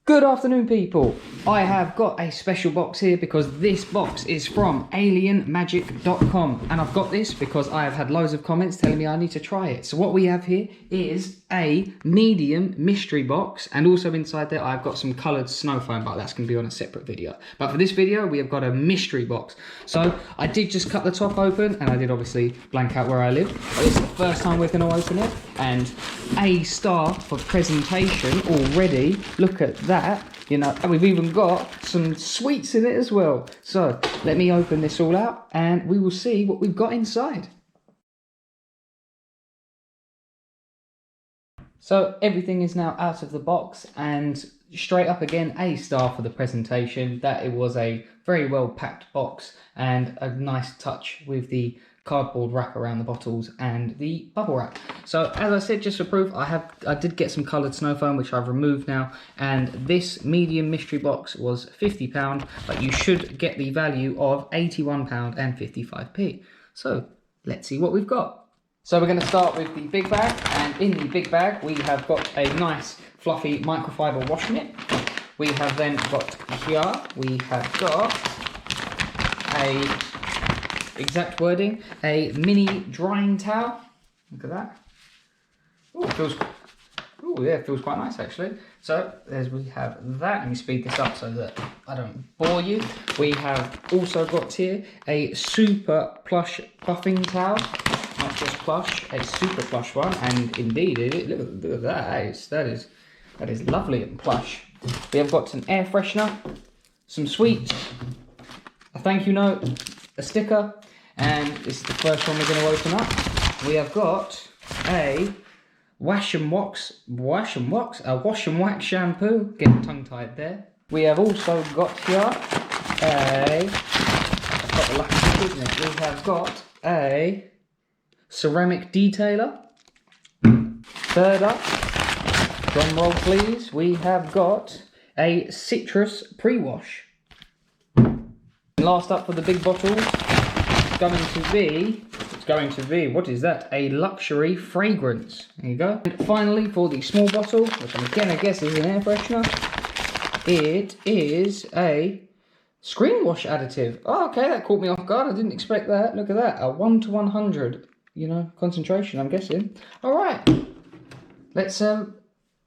Good afternoon, people. I have got a special box here because this box is from alienmagic.com, and I've got this because I have had loads of comments telling me I need to try it. So what we have here is a medium mystery box, and also inside there I've got some coloured snow foam, but that's going to be on a separate video. But for this video we have got a mystery box. So I did just cut the top open, and I did obviously blank out where I live, but it's the first time we're going to open it, and A star for presentation already. Look at that. You know, and we've even got some sweets in it as well. So let me open this all out and we will see what we've got inside. So everything is now out of the box, and straight up again, A star for the presentation. That it was a very well packed box and a nice touch with the cardboard wrap around the bottles and the bubble wrap. So as I said, just for proof, I did get some coloured snow foam, which I've removed now, and this medium mystery box was £50, but you should get the value of £81.55p. So let's see what we've got. So we're going to start with the big bag, and in the big bag we have got a nice fluffy microfiber wash mitt. We have then got here, we have got a exact wording, a mini drying towel. Look at that. Oh, it feels quite nice actually. So there's, we have that. Let me speed this up so that I don't bore you. We have also got here a super plush buffing towel. Not just plush, a super plush one, and indeed, look at that. That is lovely and plush. We have got an air freshener, some sweets, a thank you note, a sticker, and this is the first one we're going to open up. We have got a wash and wax shampoo. Getting tongue tied there. We have also got here I've got the lucky stick, isn't it? We have got a ceramic detailer. Third up, drum roll please, we have got a citrus pre-wash. Last up for the big bottles, it's going to be, what is that? A luxury fragrance. There you go. And finally, for the small bottle, which I'm again, I guess is an air freshener, it is a screen wash additive. Oh, okay, that caught me off guard. I didn't expect that. Look at that, a 1:100, you know, concentration, I'm guessing. All right, let's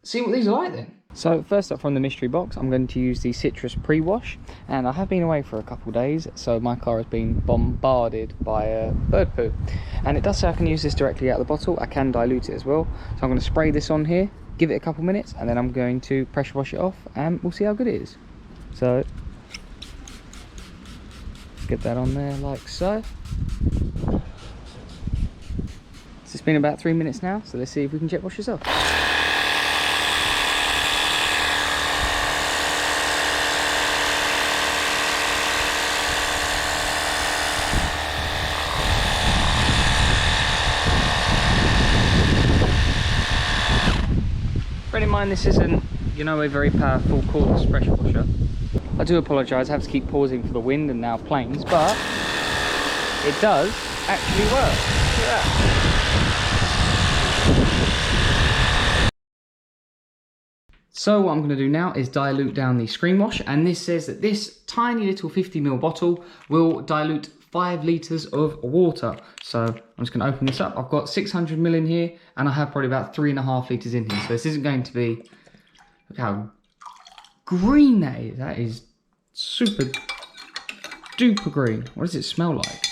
see what these are like then. So first up from the mystery box, I'm going to use the citrus pre-wash, and I have been away for a couple of days, so my car has been bombarded by bird poo, and it does say I can use this directly out of the bottle. I can dilute it as well, so I'm going to spray this on here, give it a couple minutes, and then I'm going to pressure wash it off, and we'll see how good it is. So get that on there like so. It's been about 3 minutes now, so let's see if we can jet wash this off. Bear in mind this isn't, you know, a very powerful cordless pressure washer. I do apologise, I have to keep pausing for the wind and now planes, but it does actually work. Look at that. So what I'm going to do now is dilute down the screen wash, and this says that this tiny little 50ml bottle will dilute 5 litres of water. So I'm just going to open this up. I've got 600ml in here, and I have probably about 3.5 litres in here. So this isn't going to be, look how green that is. That is super duper green. What does it smell like?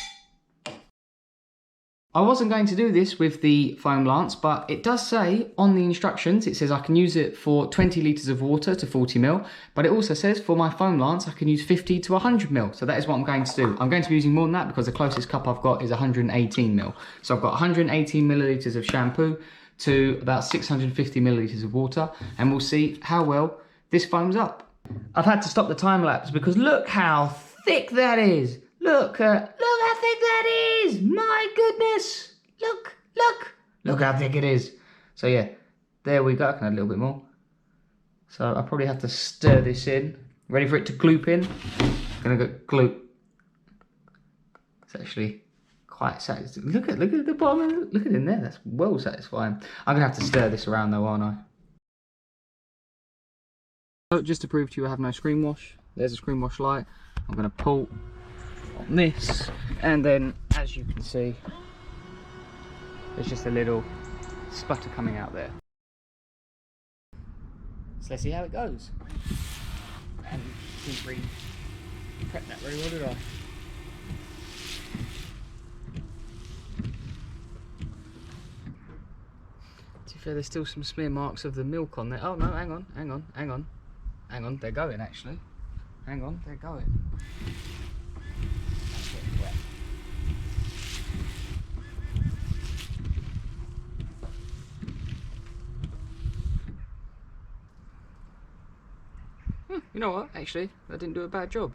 I wasn't going to do this with the foam lance, but it does say on the instructions, it says I can use it for 20 litres of water to 40ml, but it also says for my foam lance I can use 50 to 100ml, so that is what I'm going to do. I'm going to be using more than that because the closest cup I've got is 118ml. So I've got 118 millilitres of shampoo to about 650 millilitres of water, and we'll see how well this foams up. I've had to stop the time lapse because look how thick that is. Look how thick that is! My goodness! Look how thick it is. So yeah, there we go. I can add a little bit more. So I probably have to stir this in. Ready for it to gloop in? Gonna go gloop. It's actually quite satisfying. Look at the bottom. Look at it in there. That's well satisfying. I'm gonna have to stir this around though, aren't I? So just to prove to you I have no screen wash, there's a screen wash light. I'm going to pull on this, and then as you can see, there's just a little sputter coming out there. So let's see how it goes. And didn't really prep that very well, did I? To be fair, there's still some smear marks of the milk on there. Oh no, hang on, they're going actually. Hang on, they're going. That's getting wet. You know what, actually, I didn't do a bad job.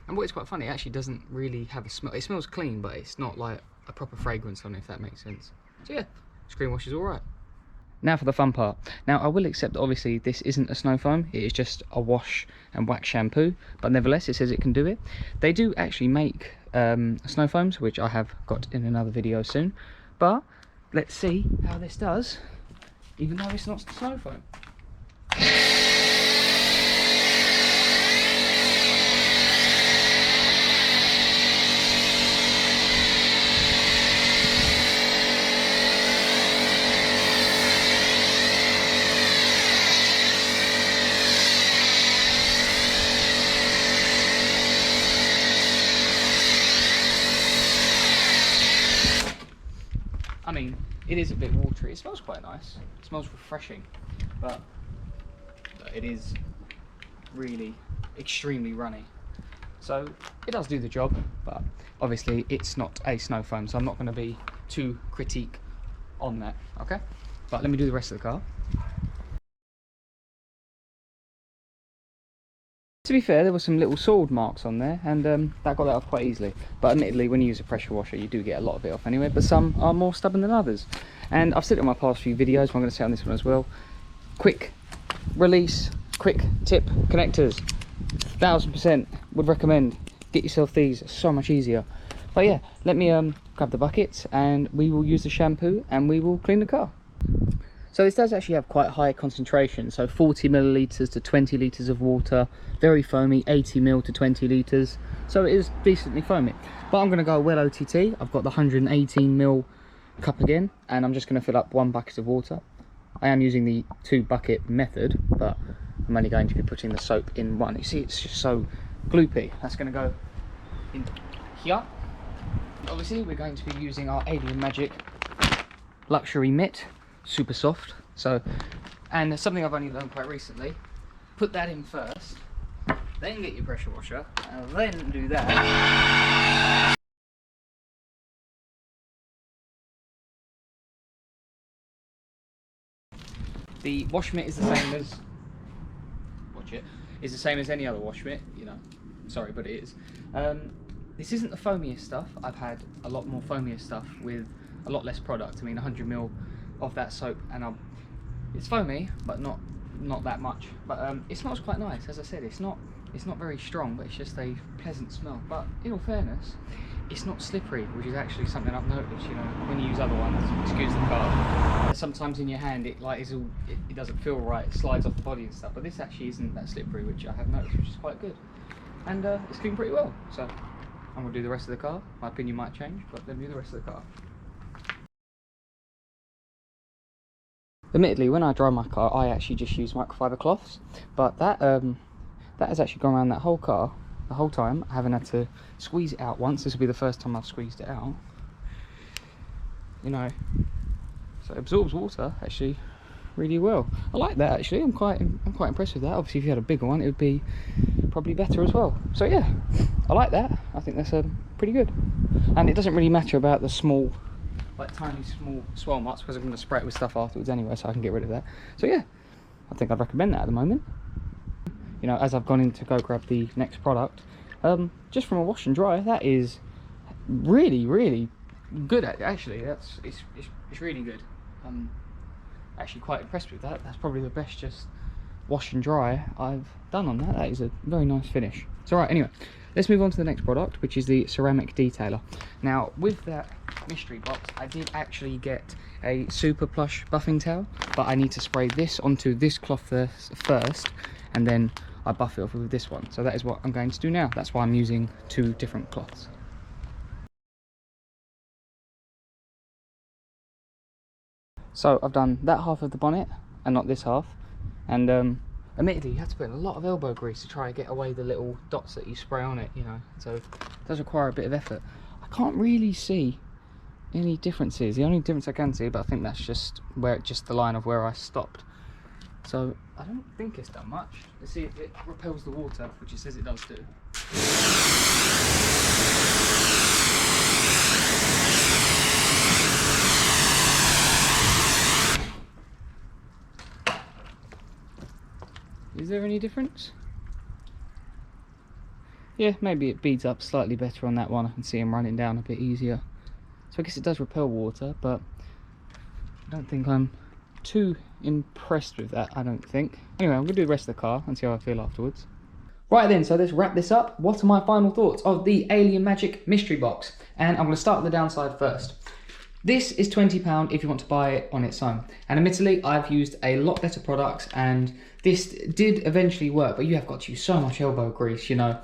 And what is quite funny, it actually doesn't really have a smell. It smells clean, but it's not like a proper fragrance on it, if that makes sense. So yeah, screen wash is alright. Now for the fun part. Now I will accept that obviously this isn't a snow foam, it is just a wash and wax shampoo, but nevertheless it says it can do it. They do actually make snow foams, which I have got in another video soon, but let's see how this does, even though it's not snow foam. I mean, it is a bit watery. It smells quite nice. It smells refreshing, but it is really extremely runny. So it does do the job, but obviously it's not a snow foam, so I'm not going to be too critique on that. Okay, but let me do the rest of the car. To be fair, there were some little sword marks on there, and that got that off quite easily. But admittedly, when you use a pressure washer, you do get a lot of it off anyway, but some are more stubborn than others. And I've said it in my past few videos, but I'm going to say it on this one as well. Quick release, quick tip connectors. 1000% would recommend. Get yourself these, it's so much easier. But yeah, let me grab the buckets, and we will use the shampoo, and we will clean the car. So this does actually have quite high concentration, so 40 millilitres to 20 litres of water, very foamy, 80 ml to 20 litres, so it is decently foamy. But I'm going to go well OTT. I've got the 118 ml cup again, and I'm just going to fill up 1 bucket of water. I am using the 2 bucket method, but I'm only going to be putting the soap in one. You see, it's just so gloopy. That's going to go in here. Obviously, we're going to be using our Alien Magic Luxury Mitt. Super soft. So, and something I've only learned quite recently, put that in first, then get your pressure washer, and then do that. The wash mitt is the same as, watch it, is the same as any other wash mitt, you know, sorry, but it is. This isn't the foamiest stuff. I've had a lot more foamier stuff with a lot less product. I mean, 100 ml of that soap, and it's foamy, but not that much. But it smells quite nice. As I said, it's not very strong, but it's just a pleasant smell. But in all fairness, it's not slippery, which is actually something I've noticed. You know, when you use other ones, excuse the car, sometimes in your hand it like it doesn't feel right. It slides off the body and stuff. But this actually isn't that slippery, which I have noticed, which is quite good. And it's cleaned pretty well. So I'm gonna do the rest of the car. My opinion might change, but let me do the rest of the car. Admittedly, when I dry my car, I actually just use microfiber cloths, but that has actually gone around that whole car the whole time. I haven't had to squeeze it out once. This will be the first time I've squeezed it out. You know, so it absorbs water actually really well. I like that actually. I'm quite impressed with that. Obviously, if you had a bigger one, it would be probably better as well. So yeah, I like that. I think that's pretty good. And it doesn't really matter about the small, like tiny small swirl marks, because I'm going to spray it with stuff afterwards anyway, so I can get rid of that. So yeah, I think I'd recommend that at the moment. You know, as I've gone in to go grab the next product, just from a wash and dry, that is really good. Actually, it's really good. I'm actually quite impressed with that. That's probably the best just wash and dry I've done on that. That is a very nice finish. So right, anyway, let's move on to the next product, which is the ceramic detailer. Now, with that mystery box, I did actually get a super plush buffing towel, but I need to spray this onto this cloth first, and then I buff it off with this one. So that is what I'm going to do now. That's why I'm using two different cloths. So I've done that half of the bonnet and not this half, and admittedly you have to put in a lot of elbow grease to try and get away the little dots that you spray on it, you know, so it does require a bit of effort. I can't really see any differences. The only difference I can see, but I think that's just the line of where I stopped. So I don't think it's done much. Let's see if it repels the water, which it says it does do. Is there any difference? Yeah, maybe it beads up slightly better on that one. I can see him running down a bit easier. So I guess it does repel water, but I don't think I'm too impressed with that, I don't think. Anyway, I'm going to do the rest of the car and see how I feel afterwards. Right then, so let's wrap this up. What are my final thoughts of the Alien Magic mystery box? And I'm going to start with the downside first. This is £20 if you want to buy it on its own. And admittedly, I've used a lot better products, and this did eventually work, but you have got to use so much elbow grease, you know,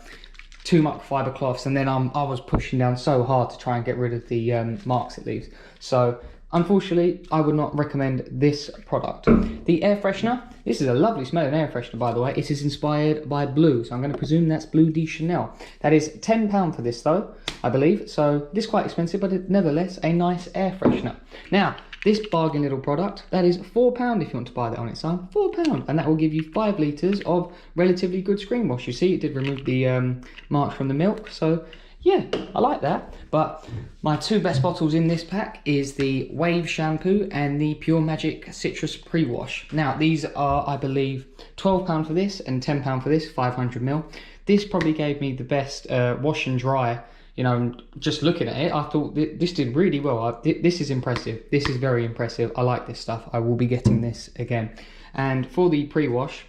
2 microfiber cloths, and then I was pushing down so hard to try and get rid of the marks it leaves. So unfortunately, I would not recommend this product. The air freshener, this is a lovely smelling air freshener, by the way. It is inspired by blue, so I'm going to presume that's Blue de Chanel. That is £10 for this though, I believe. So this is quite expensive, but nevertheless a nice air freshener. Now, this bargain little product, that is £4 if you want to buy that on its own. £4, and that will give you 5 litres of relatively good screen wash. You see, it did remove the marks from the milk, so yeah, I like that. But my 2 best bottles in this pack is the Wave shampoo and the Pure Magic Citrus Pre-Wash. Now, these are, I believe, £12 for this and £10 for this, 500ml. This probably gave me the best wash and dry. You know, just looking at it, I thought this did really well. This is impressive. This is very impressive. I like this stuff. I will be getting this again. And for the pre-wash,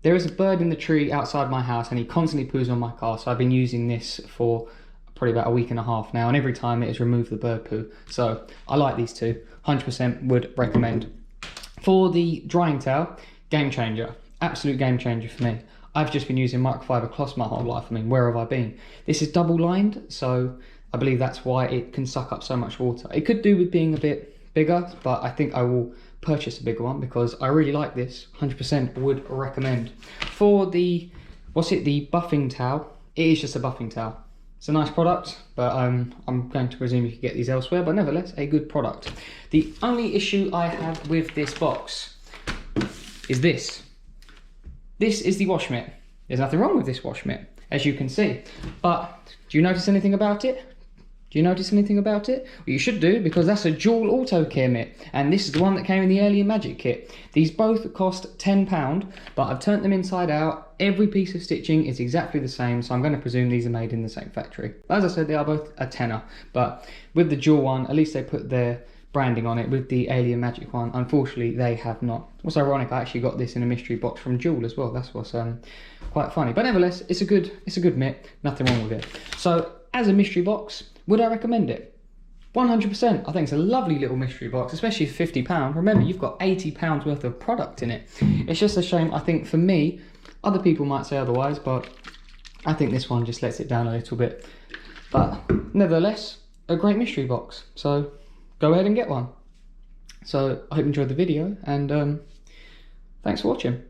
there is a bird in the tree outside my house and he constantly poos on my car. So I've been using this for probably about a week and a half now. And every time it has removed the bird poo. So I like these two. 100% would recommend. For the drying towel, game changer. Absolute game changer for me. I've just been using microfiber cloths my whole life. I mean, where have I been? This is double lined, so I believe that's why it can suck up so much water. It could do with being a bit bigger, but I think I will purchase a bigger one because I really like this. 100% would recommend. For the, the buffing towel, it is just a buffing towel. It's a nice product, but I'm going to presume you can get these elsewhere, but nevertheless, a good product. The only issue I have with this box is this. This is the wash mitt. There's nothing wrong with this wash mitt, as you can see. But do you notice anything about it? Do you notice anything about it? Well, you should do, because that's a dual auto care mitt, and this is the one that came in the Alien Magic kit. These both cost £10, but I've turned them inside out. Every piece of stitching is exactly the same, so I'm going to presume these are made in the same factory. As I said, they are both a tenner, but with the dual one, at least they put their branding on it. With the Alien Magic one, unfortunately, they have not. What's ironic, I actually got this in a mystery box from Jewel as well. That's what's quite funny. But nevertheless, it's a good mitt. Nothing wrong with it. So, as a mystery box, would I recommend it? 100%. I think it's a lovely little mystery box, especially for £50. Remember, you've got £80 worth of product in it. It's just a shame, I think, for me. Other people might say otherwise, but I think this one just lets it down a little bit. But nevertheless, a great mystery box. So go ahead and get one. So I hope you enjoyed the video, and thanks for watching.